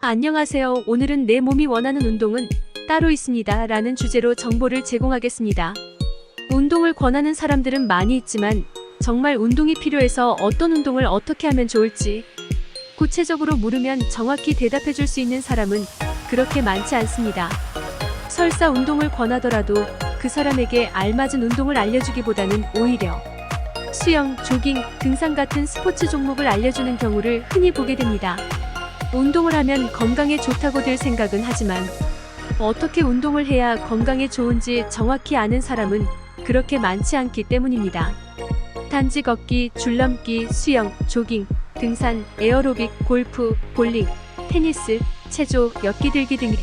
안녕하세요. 오늘은 내 몸이 원하는 운동은 따로 있습니다. 라는 주제로 정보를 제공하겠습니다. 운동을 권하는 사람들은 많이 있지만 정말 운동이 필요해서 어떤 운동을 어떻게 하면 좋을지 구체적으로 물으면 정확히 대답해 줄 수 있는 사람은 그렇게 많지 않습니다. 설사 운동을 권하더라도 그 사람에게 알맞은 운동을 알려주기보다는 오히려 수영, 조깅, 등산 같은 스포츠 종목을 알려주는 경우를 흔히 보게 됩니다. 운동을 하면 건강에 좋다고들 생각은 하지만 어떻게 운동을 해야 건강에 좋은지 정확히 아는 사람은 그렇게 많지 않기 때문입니다. 단지 걷기, 줄넘기, 수영, 조깅, 등산, 에어로빅, 골프, 볼링, 테니스, 체조, 엿기들기 등의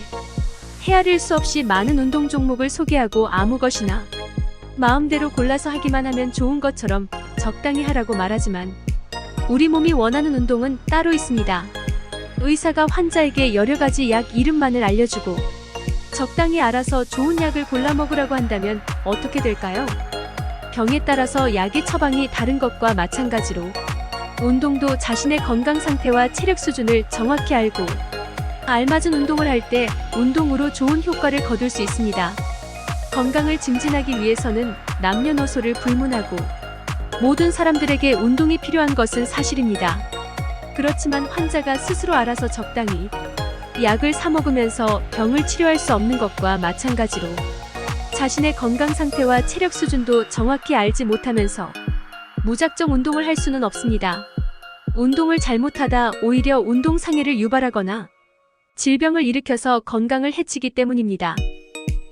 헤아릴 수 없이 많은 운동 종목을 소개하고 아무 것이나 마음대로 골라서 하기만 하면 좋은 것처럼 적당히 하라고 말하지만 우리 몸이 원하는 운동은 따로 있습니다. 의사가 환자에게 여러 가지 약 이름만을 알려주고 적당히 알아서 좋은 약을 골라 먹으라고 한다면 어떻게 될까요? 병에 따라서 약의 처방이 다른 것과 마찬가지로 운동도 자신의 건강 상태와 체력 수준을 정확히 알고 알맞은 운동을 할 때 운동으로 좋은 효과를 거둘 수 있습니다. 건강을 증진하기 위해서는 남녀노소를 불문하고 모든 사람들에게 운동이 필요한 것은 사실입니다. 그렇지만 환자가 스스로 알아서 적당히 약을 사 먹으면서 병을 치료할 수 없는 것과 마찬가지로 자신의 건강 상태와 체력 수준도 정확히 알지 못하면서 무작정 운동을 할 수는 없습니다. 운동을 잘못하다 오히려 운동장애를 유발하거나 질병을 일으켜서 건강을 해치기 때문입니다.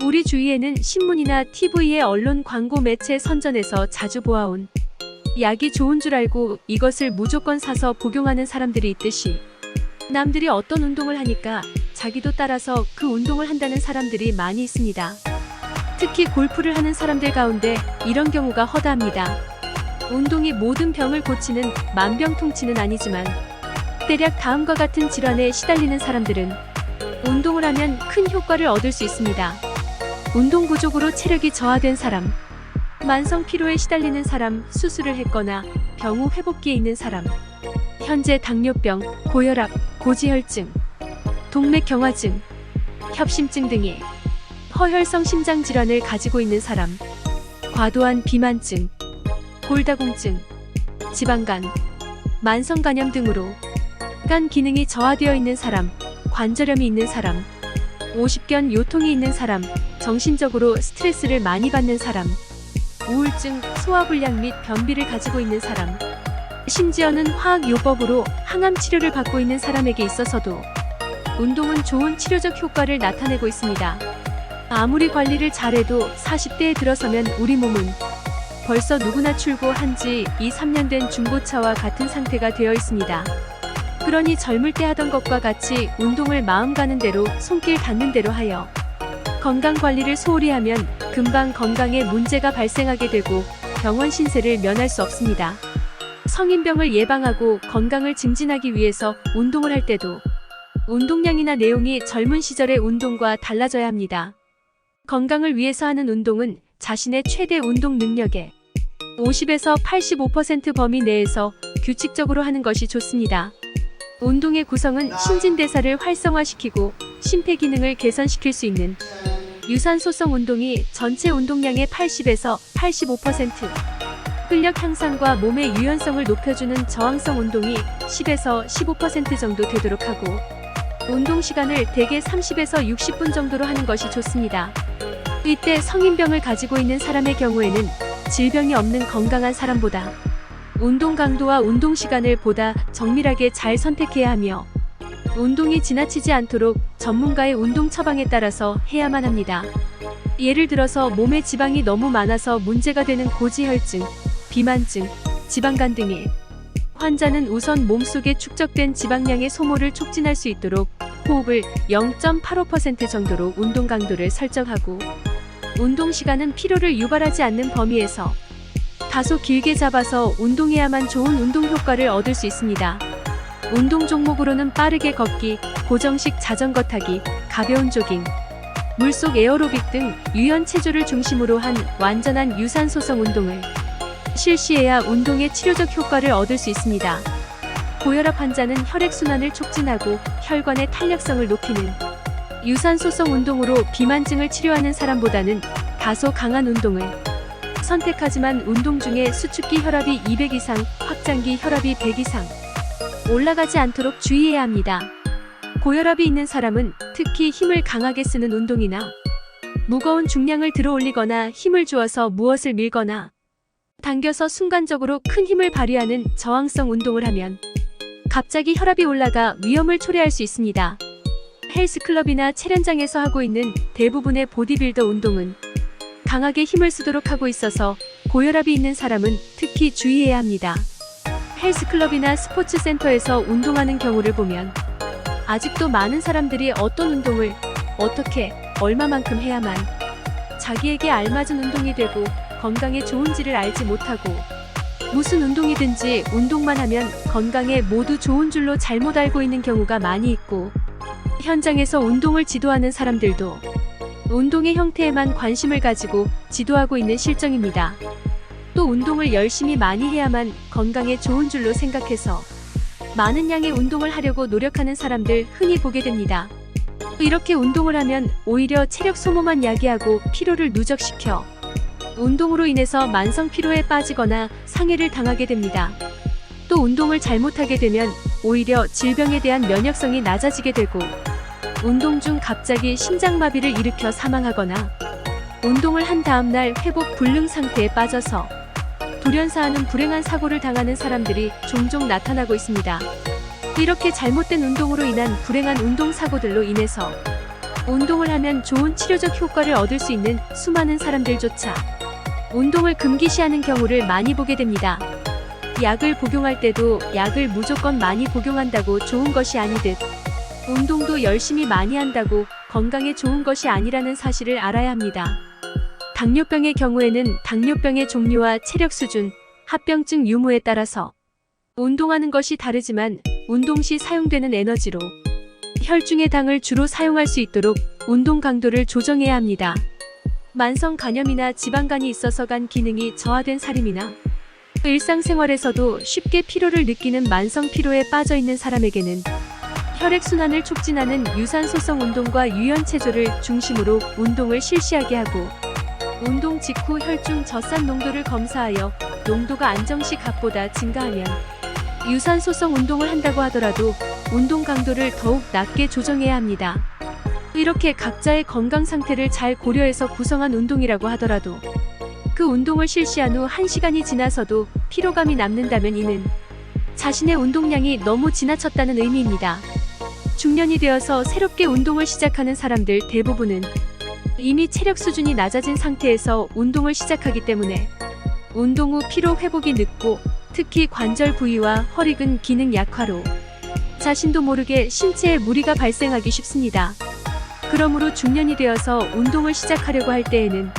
우리 주위에는 신문이나 TV의 언론 광고 매체 선전에서 자주 보아온 약이 좋은 줄 알고 이것을 무조건 사서 복용하는 사람들이 있듯이 남들이 어떤 운동을 하니까 자기도 따라서 그 운동을 한다는 사람들이 많이 있습니다. 특히 골프를 하는 사람들 가운데 이런 경우가 허다합니다. 운동이 모든 병을 고치는 만병통치는 아니지만 대략 다음과 같은 질환에 시달리는 사람들은 운동을 하면 큰 효과를 얻을 수 있습니다. 운동 부족으로 체력이 저하된 사람, 만성 피로에 시달리는 사람, 수술을 했거나 병 후 회복기에 있는 사람, 현재 당뇨병, 고혈압, 고지혈증, 동맥경화증, 협심증 등의 허혈성 심장 질환을 가지고 있는 사람, 과도한 비만증, 골다공증, 지방간, 만성간염 등으로 간 기능이 저하되어 있는 사람, 관절염이 있는 사람, 오십견 요통이 있는 사람, 정신적으로 스트레스를 많이 받는 사람, 우울증, 소화불량 및 변비를 가지고 있는 사람, 심지어는 화학요법으로 항암 치료를 받고 있는 사람에게 있어서도 운동은 좋은 치료적 효과를 나타내고 있습니다. 아무리 관리를 잘해도 40대에 들어서면 우리 몸은 벌써 누구나 출고한 지 2, 3년 된 중고차와 같은 상태가 되어 있습니다. 그러니 젊을 때 하던 것과 같이 운동을 마음 가는 대로 손길 닿는 대로 하여 건강관리를 소홀히 하면 금방 건강에 문제가 발생하게 되고 병원 신세를 면할 수 없습니다. 성인병을 예방하고 건강을 증진하기 위해서 운동을 할 때도 운동량이나 내용이 젊은 시절의 운동과 달라져야 합니다. 건강을 위해서 하는 운동은 자신의 최대 운동 능력의 50에서 85% 범위 내에서 규칙적으로 하는 것이 좋습니다. 운동의 구성은 신진대사를 활성화시키고 심폐기능을 개선시킬 수 있는 유산소성 운동이 전체 운동량의 80에서 85%, 근력 향상과 몸의 유연성을 높여주는 저항성 운동이 10에서 15% 정도 되도록 하고 운동 시간을 대개 30에서 60분 정도로 하는 것이 좋습니다. 이때 성인병을 가지고 있는 사람의 경우에는 질병이 없는 건강한 사람보다 운동 강도와 운동 시간을 보다 정밀하게 잘 선택해야 하며 운동이 지나치지 않도록 전문가의 운동 처방에 따라서 해야만 합니다. 예를 들어서 몸에 지방이 너무 많아서 문제가 되는 고지혈증, 비만증, 지방간 등의 환자는 우선 몸속에 축적된 지방량의 소모를 촉진할 수 있도록 호흡을 0.85% 정도로 운동 강도를 설정하고 운동 시간은 피로를 유발하지 않는 범위에서 다소 길게 잡아서 운동해야만 좋은 운동 효과를 얻을 수 있습니다. 운동 종목으로는 빠르게 걷기, 고정식 자전거 타기, 가벼운 조깅, 물속 에어로빅 등 유연 체조를 중심으로 한 완전한 유산소성 운동을 실시해야 운동의 치료적 효과를 얻을 수 있습니다. 고혈압 환자는 혈액순환을 촉진하고 혈관의 탄력성을 높이는 유산소성 운동으로 비만증을 치료하는 사람보다는 다소 강한 운동을 선택하지만 운동 중에 수축기 혈압이 200 이상, 확장기 혈압이 100 이상 올라가지 않도록 주의해야 합니다. 고혈압이 있는 사람은 특히 힘을 강하게 쓰는 운동이나 무거운 중량을 들어 올리거나 힘을 주어서 무엇을 밀거나 당겨서 순간적으로 큰 힘을 발휘하는 저항성 운동을 하면 갑자기 혈압이 올라가 위험을 초래할 수 있습니다. 헬스클럽이나 체련장에서 하고 있는 대부분의 보디빌더 운동은 강하게 힘을 쓰도록 하고 있어서 고혈압이 있는 사람은 특히 주의해야 합니다. 헬스클럽이나 스포츠센터에서 운동하는 경우를 보면 아직도 많은 사람들이 어떤 운동을 어떻게 얼마만큼 해야만 자기에게 알맞은 운동이 되고 건강에 좋은지를 알지 못하고 무슨 운동이든지 운동만 하면 건강에 모두 좋은 줄로 잘못 알고 있는 경우가 많이 있고 현장에서 운동을 지도하는 사람들도 운동의 형태에만 관심을 가지고 지도하고 있는 실정입니다. 또 운동을 열심히 많이 해야만 건강에 좋은 줄로 생각해서 많은 양의 운동을 하려고 노력하는 사람들 흔히 보게 됩니다. 이렇게 운동을 하면 오히려 체력 소모만 야기하고 피로를 누적시켜 운동으로 인해서 만성 피로에 빠지거나 상해를 당하게 됩니다. 또 운동을 잘못하게 되면 오히려 질병에 대한 면역성이 낮아지게 되고 운동 중 갑자기 심장마비를 일으켜 사망하거나 운동을 한 다음날 회복 불능 상태에 빠져서 돌연사하는 불행한 사고를 당하는 사람들이 종종 나타나고 있습니다. 이렇게 잘못된 운동으로 인한 불행한 운동사고들로 인해서 운동을 하면 좋은 치료적 효과를 얻을 수 있는 수많은 사람들조차 운동을 금기시하는 경우를 많이 보게 됩니다. 약을 복용할 때도 약을 무조건 많이 복용한다고 좋은 것이 아니듯 운동도 열심히 많이 한다고 건강에 좋은 것이 아니라는 사실을 알아야 합니다. 당뇨병의 경우에는 당뇨병의 종류와 체력 수준, 합병증 유무에 따라서 운동하는 것이 다르지만 운동 시 사용되는 에너지로 혈중의 당을 주로 사용할 수 있도록 운동 강도를 조정해야 합니다. 만성 간염이나 지방간이 있어서 간 기능이 저하된 사람이나 일상생활에서도 쉽게 피로를 느끼는 만성 피로에 빠져 있는 사람에게는 혈액순환을 촉진하는 유산소성 운동과 유연체조를 중심으로 운동을 실시하게 하고 운동 직후 혈중 젖산 농도를 검사하여 농도가 안정시 값보다 증가하면 유산소성 운동을 한다고 하더라도 운동 강도를 더욱 낮게 조정해야 합니다. 이렇게 각자의 건강 상태를 잘 고려해서 구성한 운동이라고 하더라도 그 운동을 실시한 후 1시간이 지나서도 피로감이 남는다면 이는 자신의 운동량이 너무 지나쳤다는 의미입니다. 중년이 되어서 새롭게 운동을 시작하는 사람들 대부분은 이미 체력 수준이 낮아진 상태에서 운동을 시작하기 때문에 운동 후 피로 회복이 늦고 특히 관절 부위와 허리근 기능 약화로 자신도 모르게 신체에 무리가 발생하기 쉽습니다. 그러므로 중년이 되어서 운동을 시작하려고 할 때에는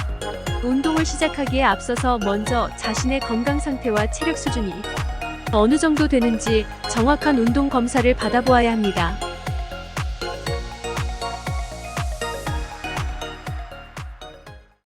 운동을 시작하기에 앞서서 먼저 자신의 건강 상태와 체력 수준이 어느 정도 되는지 정확한 운동 검사를 받아보아야 합니다.